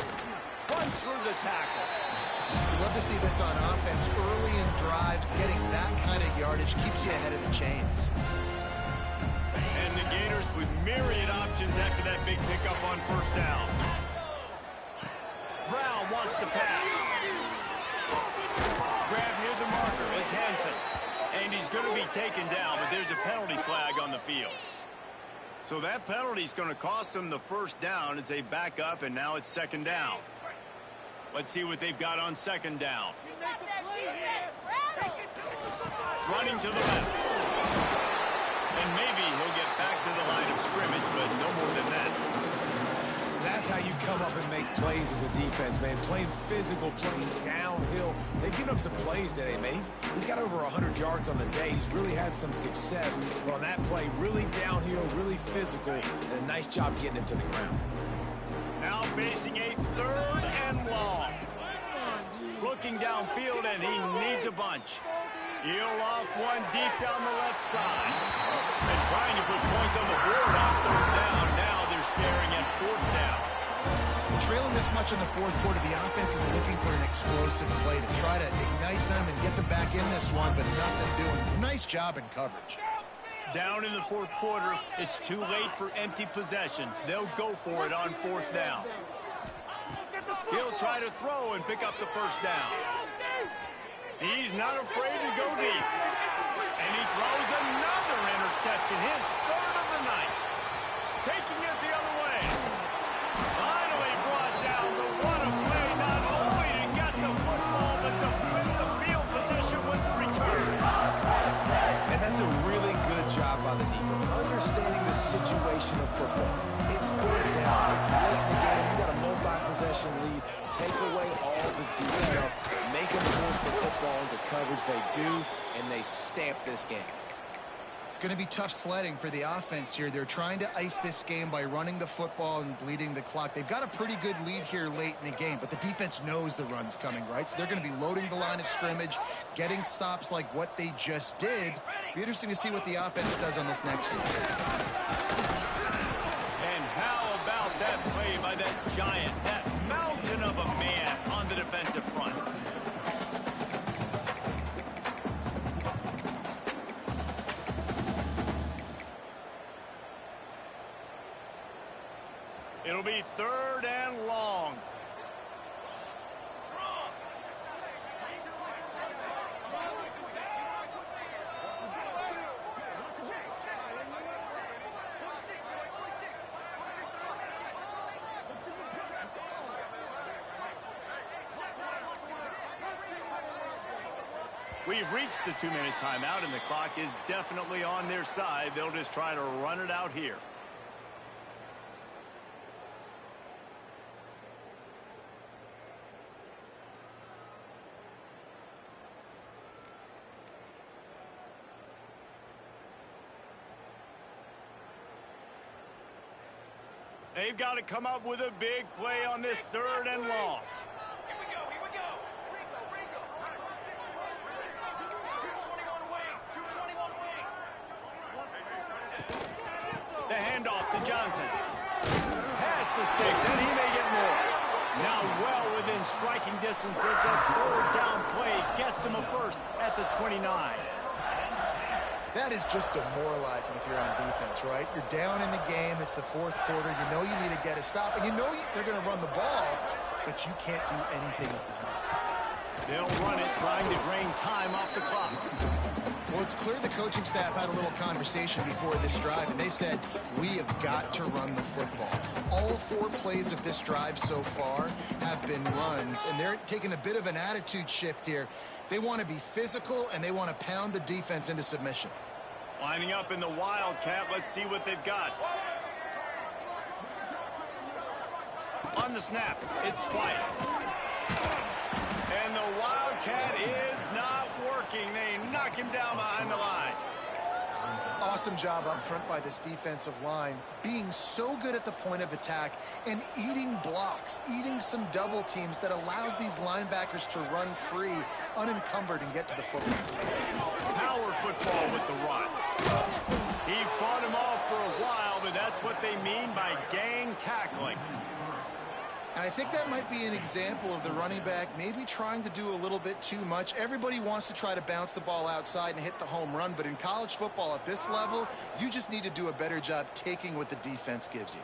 Runs through the tackle. You love to see this on offense. Early in drives, getting that kind of yardage keeps you ahead of the chains. And the Gators with myriad options after that big pickup on first down. Brown wants to pass. Grab near the marker. It's Hansen. And he's going to be taken down, but there's a penalty flag on the field. So that penalty is going to cost them the first down as they back up, and now it's second down. Let's see what they've got on second down. Running to the left. And maybe he'll get back to the line of scrimmage, but no more than that. That's how you come up and make plays as a defense, man. Playing physical, playing downhill. They've given him some plays today, man. He's got over 100 yards on the day. He's really had some success. But on that play, really downhill, really physical, and a nice job getting him to the ground. Now facing a third and long. Looking downfield, and he needs a bunch. He'll off one deep down the left side. And trying to put points on the board on third down. Now they're staring at fourth down. Trailing this much in the fourth quarter, the offense is looking for an explosive play to try to ignite them and get them back in this one, but nothing doing. Nice job in coverage. Down in the fourth quarter, it's too late for empty possessions. They'll go for it on fourth down. He'll try to throw and pick up the first down. He's not afraid to go deep. And he throws another interception, his third of the night. Taking it the other way. Finally brought down, but what a play, not only to get the football, but to win the field position with the return. And that's a really good job by the defense, understanding the situation of football. It's fourth down. It's late in the game. You got a multi-possession lead. Take away all the deep stuff. Make them force the football into coverage. They do, and they stamp this game. It's going to be tough sledding for the offense here. They're trying to ice this game by running the football and bleeding the clock. They've got a pretty good lead here late in the game, but the defense knows the run's coming, right? So they're going to be loading the line of scrimmage, getting stops like what they just did. Be interesting to see what the offense does on this next one. And how about that play by that giant, that mountain of a man on the defensive front? It'll be third and long. We've reached the 2-minute timeout, and the clock is definitely on their side. They'll just try to run it out here. They've got to come up with a big play on this third and long. Here we go, here we go. Ringo. 221 wing, 221 wing. The handoff to Johnson. Pass the sticks, and he may get more. Now well within striking distance as that third down play gets him a first at the 29. That is just demoralizing if you're on defense, right? You're down in the game. It's the fourth quarter. You know you need to get a stop, and you know they're going to run the ball, but you can't do anything about it. They'll run it, trying to drain time off the clock. Well, it's clear the coaching staff had a little conversation before this drive, and they said, we have got to run the football. All 4 plays of this drive so far have been runs, and they're taking a bit of an attitude shift here. They want to be physical, and they want to pound the defense into submission. Lining up in the Wildcat, let's see what they've got. On the snap, it's White. And the Wildcat is not working. They knock him down behind the line. Awesome job up front by this defensive line, being so good at the point of attack and eating blocks, eating some double teams that allows these linebackers to run free, unencumbered, and get to the football. Power football with the run. He fought him off for a while, but that's what they mean by gang tackling. And I think that might be an example of the running back maybe trying to do a little bit too much. Everybody wants to try to bounce the ball outside and hit the home run, but in college football at this level, you just need to do a better job taking what the defense gives you.